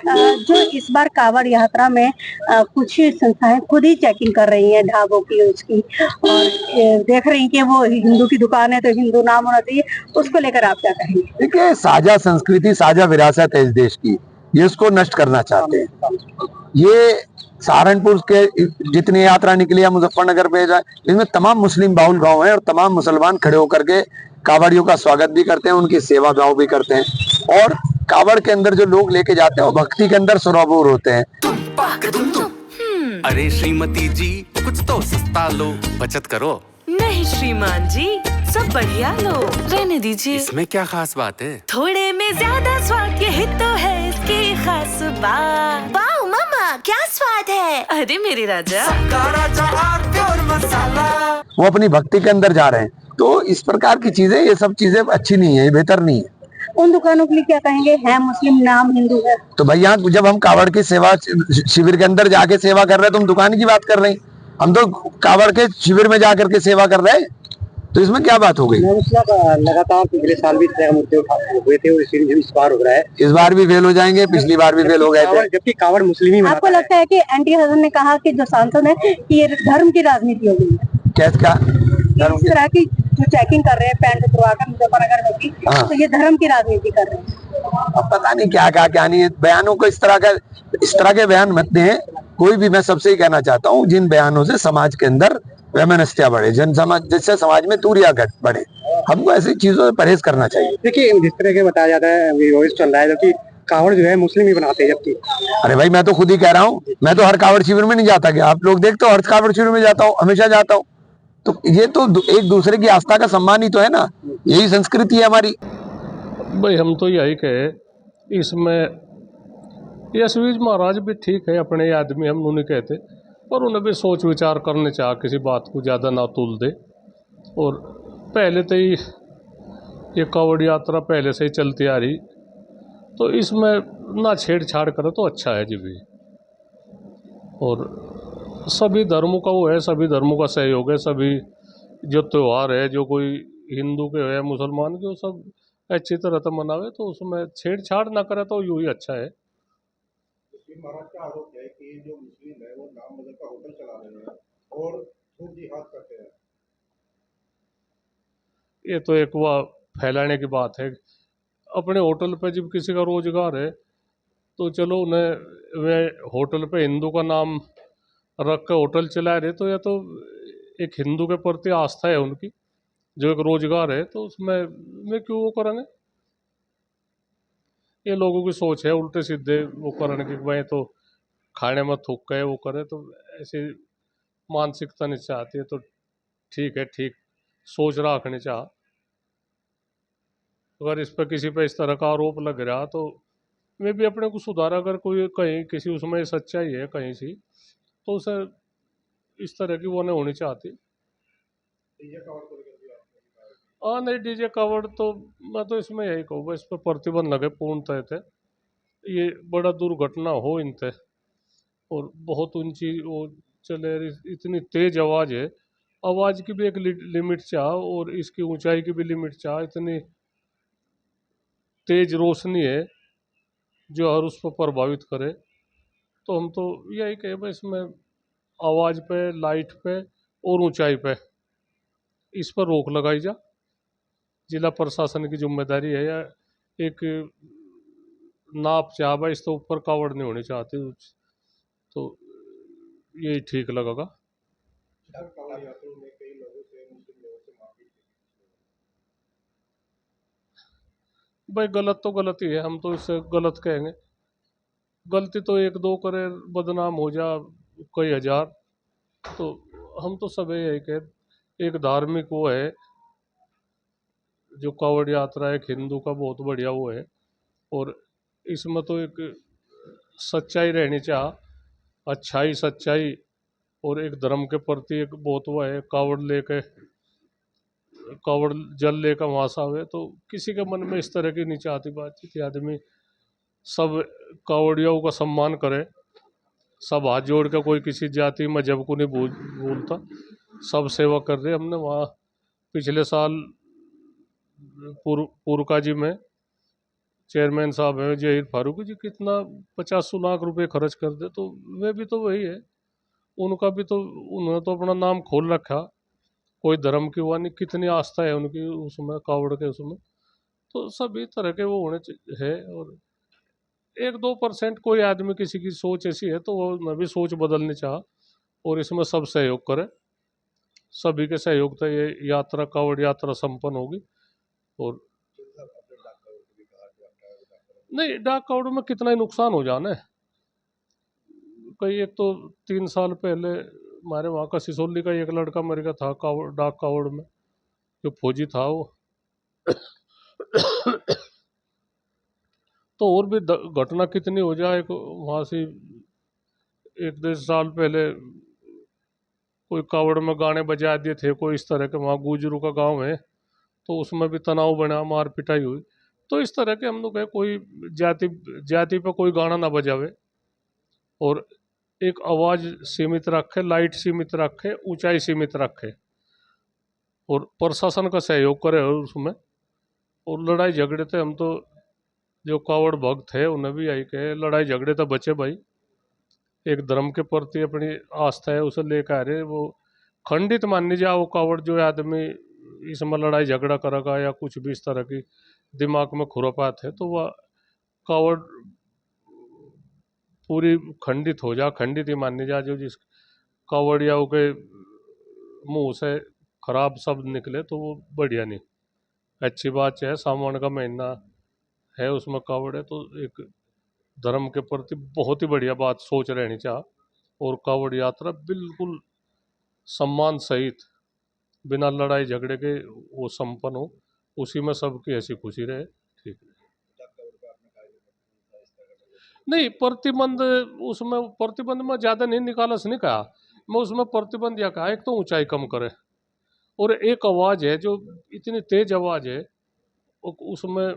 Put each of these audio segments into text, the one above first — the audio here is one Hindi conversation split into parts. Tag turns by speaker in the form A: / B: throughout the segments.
A: जो इस बार कांवड़ यात्रा में कुछ संस्थाएं खुद ही चेकिंग कर रही हैं ढाबों की उसकी और देख रही हैं कि वो हिंदू की दुकान है तो हिंदू नाम होना चाहिए, उसको लेकर आप क्या कहेंगे?
B: देखिए, साझा संस्कृति साझा विरासत है इस देश की, ये उसको नष्ट करना चाहते हैं। ये सहारनपुर के जितनी यात्रा निकली है मुजफ्फरनगर पे जाए, इसमें तमाम मुस्लिम बाहुल गांव हैं और तमाम मुसलमान खड़े होकर के कांवड़ियों का स्वागत भी करते हैं, उनकी सेवा भाव भी करते हैं। और कांवड़ के अंदर जो लोग लेके जाते हैं वो भक्ति के अंदर सरोबोर होते हैं।
C: अरे श्रीमती जी, कुछ तो सस्ता लो, बचत करो।
D: नहीं श्रीमान जी, सब बढ़िया लो, रहने दीजिए।
C: इसमें क्या खास बात है?
D: थोड़े में ज्यादा स्वाद, यही तो है इसकी खास बात।
E: वाह मामा, क्या स्वाद है।
D: अरे मेरे राजा,
B: वो अपनी भक्ति के अंदर जा रहे हैं, तो इस प्रकार की चीजें, ये सब चीजें अच्छी नहीं है, ये बेहतर नहीं है।
A: उन दुकानों के लिए क्या कहेंगे, है मुस्लिम नाम हिंदू है
B: तो भैया, जब हम कांवड़ की सेवा शिविर के अंदर जाके सेवा कर रहे हैं तो हम दुकान की बात कर रहे हैं, हम तो कांवड़ के शिविर में जाकर के सेवा कर रहे हैं, तो इसमें क्या बात हो गई?
F: लगातार पिछले साल भी मुद्दे हुए थे और इस बार हो रहा है।
B: इस बार भी फेल हो जाएंगे, पिछली बार भी फेल हो गए थे।
F: जबकि कांवड़ मुस्लिम ही मनाता है।
A: आपको लगता है कि एनटी हसन ने कहा कि जो सांसद है कि ये धर्म की राजनीति हो गई है?
B: क्या
A: इस तरह की जो चेकिंग कर रहे हैं पैंट उतरवाकर मुजफ्फरनगर में की, तो ये धर्म की राजनीति कर रहे हैं।
B: अब पता नहीं क्या कहा क्या नहीं, बयानों को इस तरह के बयान मत दें। कोई भी, मैं सबसे ही कहना चाहता हूँ, जिन बयानों से समाज के अंदर वैमनस्या बढ़े, जिससे समाज में दूरिया बढ़े, हमको ऐसी चीजों से परहेज करना चाहिए।
F: देखिए, जिस तरह के बताया जाता है विरोध चल रहा है, जबकि कांवड़ जो है मुस्लिम ही बनाते हैं। जबकि
B: अरे भाई, मैं तो खुद ही कह रहा हूँ, मैं तो हर कांवड़ शिविर में नहीं जाता, क्या आप लोग देखते हो? हर कांवड़ शिविर में जाता हूँ, हमेशा जाता हूँ। तो ये तो एक दूसरे की आस्था का सम्मान ही तो है ना, यही संस्कृति है हमारी।
G: भाई हम तो यही कहे, इसमें यशवीर महाराज भी ठीक है, अपने आदमी, हम उन्हें कहते, पर उन्हें भी सोच विचार करने चाह, किसी बात को ज़्यादा ना तुल दे। और पहले तो ही ये कांवड़ यात्रा पहले से ही चलती आ रही, तो इसमें ना छेड़छाड़ करे तो अच्छा है जी भी। और सभी धर्मों का वो है, सभी धर्मों का सहयोग है, सभी जो त्यौहार है, जो कोई हिंदू के है मुसलमान के, वो सब अच्छी तरह से मनावे, तो उसमें छेड़छाड़ ना करे तो यूँ ही अच्छा है।
H: महाराज का आरोप है कि जो मुस्लिम है वो नाम बदल का होटल चला रहे हैं और खूब जिहाद करते हैं।
G: ये तो एक वह फैलाने की बात है। अपने होटल पे जब किसी का रोजगार है तो चलो, उन्हें वे होटल पे हिंदू का नाम रख कर होटल चला रहे, तो यह तो एक हिंदू के प्रति आस्था है उनकी, जो एक रोजगार है, तो उसमें मैं क्यों वो करेंगे? ये लोगों की सोच है उल्टे सीधे वो करने की, भाई तो खाने में थूक गए वो करे, तो ऐसी मानसिकता नहीं चाहती है। तो ठीक है, ठीक सोच रखनी चाह। अगर इस पर किसी पे इस तरह का आरोप लग रहा तो मैं भी अपने को सुधारा, अगर कोई कहीं किसी उसमें सच्चाई है कहीं सी, तो उसे इस तरह की वो नहीं होनी चाहती। हाँ नहीं, डीजे कांवड़ तो मैं तो इसमें यही कहूँगा, इस पर प्रतिबंध लगे पूर्णतः थे। ये बड़ा दुर्घटना हो इनते, और बहुत ऊंची वो चले, इतनी तेज आवाज़ है, आवाज़ की भी एक लिमिट चाह, और इसकी ऊंचाई की भी लिमिट चाह। इतनी तेज रोशनी है जो हर उस पर प्रभावित करे, तो हम तो यही कहे भाई, इसमें आवाज़ पे, लाइट पे और ऊंचाई पे इस पर रोक लगाई जा। जिला प्रशासन की जिम्मेदारी है, या एक नाप चाह भाई, इसके ऊपर कावड़ नहीं होनी चाहती, तो यही ठीक लगेगा। भाई गलत तो गलत ही है, हम तो इससे गलत कहेंगे। गलती तो एक दो करे, बदनाम हो जा कई हजार, तो हम तो सब यही कहे। एक धार्मिक वो है जो कांवड़ यात्रा, एक हिंदू का बहुत बढ़िया वो है, और इसमें तो एक सच्चाई रहनी चाह, अच्छाई सच्चाई, और एक धर्म के प्रति एक बहुत वो है। कावड़ जल लेकर वहाँ से आवे, तो किसी के मन में इस तरह की नहीं चाहती बातचीत। आदमी सब कावड़ियों का सम्मान करे, सब हाथ जोड़ कर, कोई किसी जाति मजहब को नहीं भूलता, सब सेवा कर रहे। हमने वहाँ पिछले साल पुरका जी में चेयरमैन साहब हैं जहीर फारूकी जी, कितना 50 लाख रुपए खर्च कर दे, तो वे भी तो वही है, उनका भी तो, उन्होंने तो अपना नाम खोल रखा, कोई धर्म की हुआ नहीं, कितनी आस्था है उनकी उसमें, कावड़ के उसमें, तो सभी तरह के वो होने है। और 1-2% कोई आदमी किसी की सोच ऐसी है तो वो मैं भी सोच बदलनी चाह, और इसमें सब सहयोग करे, सभी के सहयोग से ये यात्रा, कावड़ यात्रा संपन्न होगी। और नहीं, डाक कावड़ में कितना ही नुकसान हो जाना है। कई, एक तो 3 साल पहले हमारे वहाँ का सिसोली का एक लड़का मर गया था कावड़, डाक कावड़ में, जो फौजी था वो। तो और भी घटना कितनी हो जाए, वहाँ से 1-1.5 साल पहले कोई कावड़ में गाने बजा दिए थे, कोई इस तरह के, वहाँ गुजरू का गांव है, तो उसमें भी तनाव बना, मार पिटाई हुई। तो इस तरह के हम लोग है, कोई जाति पे कोई गाना ना बजावे, और एक आवाज़ सीमित रखे, लाइट सीमित रखे, ऊंचाई सीमित रखे, और प्रशासन का सहयोग करे उसमें। और लड़ाई झगड़े थे, हम तो जो कावड़ भक्त है उन्हें भी यही कहे, लड़ाई झगड़े तो बचे भाई, एक धर्म के प्रति अपनी आस्था है उसे लेकर आ रहे, वो खंडित माननी जाए वो कावड़, जो आदमी इसमें लड़ाई झगड़ा करेगा या कुछ भी इस तरह की दिमाग में खुरापात है, तो वह कावड़ पूरी खंडित हो जा, खंडित ही माननी जा। जो जिस कावड़ियाओं के मुंह से खराब शब्द निकले तो वो बढ़िया नहीं, अच्छी बात है। सावन का महीना है, उसमें कावड़ है, तो एक धर्म के प्रति बहुत ही बढ़िया बात सोच रहनी चाह, और कावड़ यात्रा बिल्कुल सम्मान सहित, बिना लड़ाई झगड़े के वो संपन्न हो, उसी में सबकी ऐसी खुशी रहे। ठीक है, नहीं प्रतिबंध, उसमें प्रतिबंध में ज़्यादा नहीं निकाला से नहीं कहा मैं, उसमें प्रतिबंध यह कहा, एक तो ऊंचाई कम करे, और एक आवाज़ है जो इतनी तेज आवाज़ है, उसमें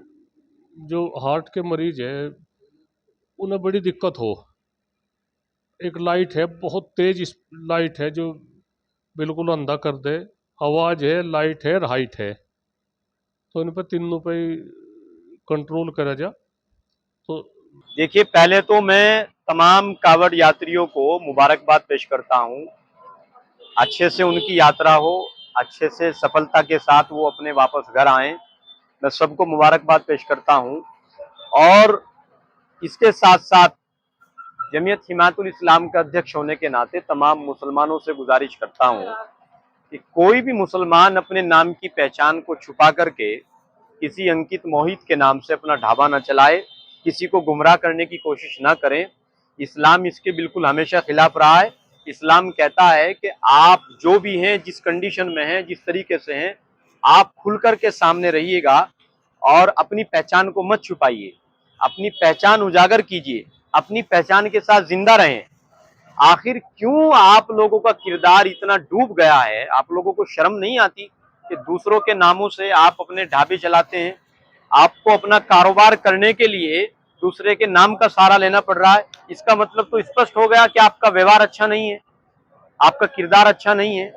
G: जो हार्ट के मरीज है उन्हें बड़ी दिक्कत हो। एक लाइट है, बहुत तेज लाइट है जो बिल्कुल अंधा कर दे, आवाज़ है, लाइट है, हाइट है, तो इन पर तीनों पे कंट्रोल करा जा। तो
I: देखिए, पहले तो मैं तमाम कावड़ यात्रियों को मुबारकबाद पेश करता हूँ, अच्छे से उनकी यात्रा हो, अच्छे से सफलता के साथ वो अपने वापस घर आएं, मैं सबको मुबारकबाद पेश करता हूँ। और इसके साथ साथ जमीयत हिमायतुल इस्लाम का अध्यक्ष होने के नाते तमाम मुसलमानों से गुजारिश करता हूँ कि कोई भी मुसलमान अपने नाम की पहचान को छुपा करके किसी अंकित मोहित के नाम से अपना ढाबा न चलाए, किसी को गुमराह करने की कोशिश ना करें। इस्लाम इसके बिल्कुल हमेशा खिलाफ रहा है। इस्लाम कहता है कि आप जो भी हैं, जिस कंडीशन में हैं, जिस तरीके से हैं, आप खुलकर के सामने रहिएगा और अपनी पहचान को मत छुपाइए, अपनी पहचान उजागर कीजिए, अपनी पहचान के साथ जिंदा रहें। आखिर क्यों आप लोगों का किरदार इतना डूब गया है? आप लोगों को शर्म नहीं आती कि दूसरों के नामों से आप अपने ढाबे चलाते हैं? आपको अपना कारोबार करने के लिए दूसरे के नाम का सहारा लेना पड़ रहा है। इसका मतलब तो स्पष्ट हो गया कि आपका व्यवहार अच्छा नहीं है, आपका किरदार अच्छा नहीं है।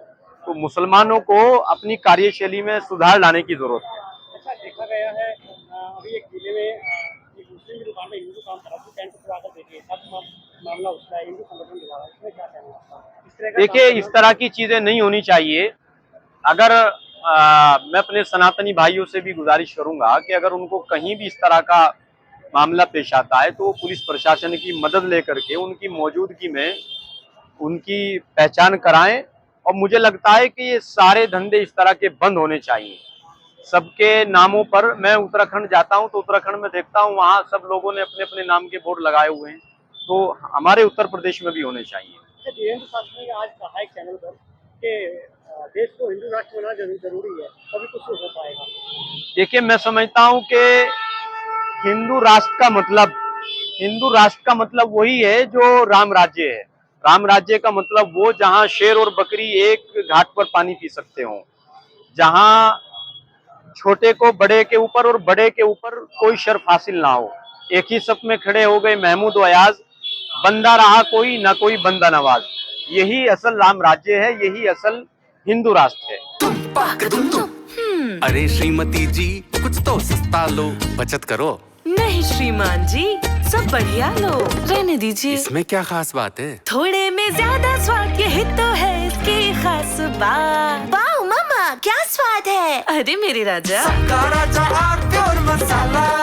I: तो मुसलमानों को अपनी कार्यशैली में सुधार लाने की जरूरत है।
F: अच्छा, देखा गया है अभी एक जिले में एक मुस्लिम की दुकान में हिंदू काम करा, तो टेंट खुलवा कर देखिए, सब मामला उसका है, हिंदू संगठन द्वारा, इसमें क्या कहना है आपका?
I: देखिए, इस तरह की चीजें नहीं होनी चाहिए। अगर मैं अपने सनातनी भाइयों से भी गुजारिश करूंगा कि अगर उनको कहीं भी इस तरह का मामला पेश आता है तो वो पुलिस प्रशासन की मदद लेकर के उनकी मौजूदगी में उनकी पहचान कराएं। और मुझे लगता है कि ये सारे धंधे इस तरह के बंद होने चाहिए। सबके नामों पर, मैं उत्तराखंड जाता हूं तो उत्तराखंड में देखता हूं वहां सब लोगों ने अपने अपने नाम के बोर्ड लगाए हुए हैं, तो हमारे उत्तर प्रदेश में भी होने चाहिए।
F: वीरेंद्र शास्त्री ने आज कहा एक चैनल पर कि देश को हिंदू राष्ट्र बनाना जरूरी है, तभी कुछ हो पाएगा।
I: देखिए, मैं समझता हूं कि हिंदू राष्ट्र का मतलब वही है जो राम राज्य है। राम राज्य का मतलब वो जहां शेर और बकरी एक घाट पर पानी पी सकते हो, जहां छोटे को बड़े के ऊपर और बड़े के ऊपर कोई शर्फ हासिल ना हो। एक ही सफ में खड़े हो गए महमूद व अयाज, बंदा रहा कोई ना कोई बंदा नवाज। यही असल राम राज्य है, यही असल हिंदू राष्ट्र है।
C: अरे श्रीमती जी, कुछ तो सस्ता लो, बचत करो।
D: नहीं श्रीमान जी, सब बढ़िया लो, रहने दीजिए।
C: इसमें क्या खास बात है?
D: थोड़े में ज्यादा स्वाद, यही तो है इसकी खास बात।
E: वाओ मम्मा, क्या स्वाद है।
D: अरे मेरे राजा,
C: राजा और प्योर मसाला।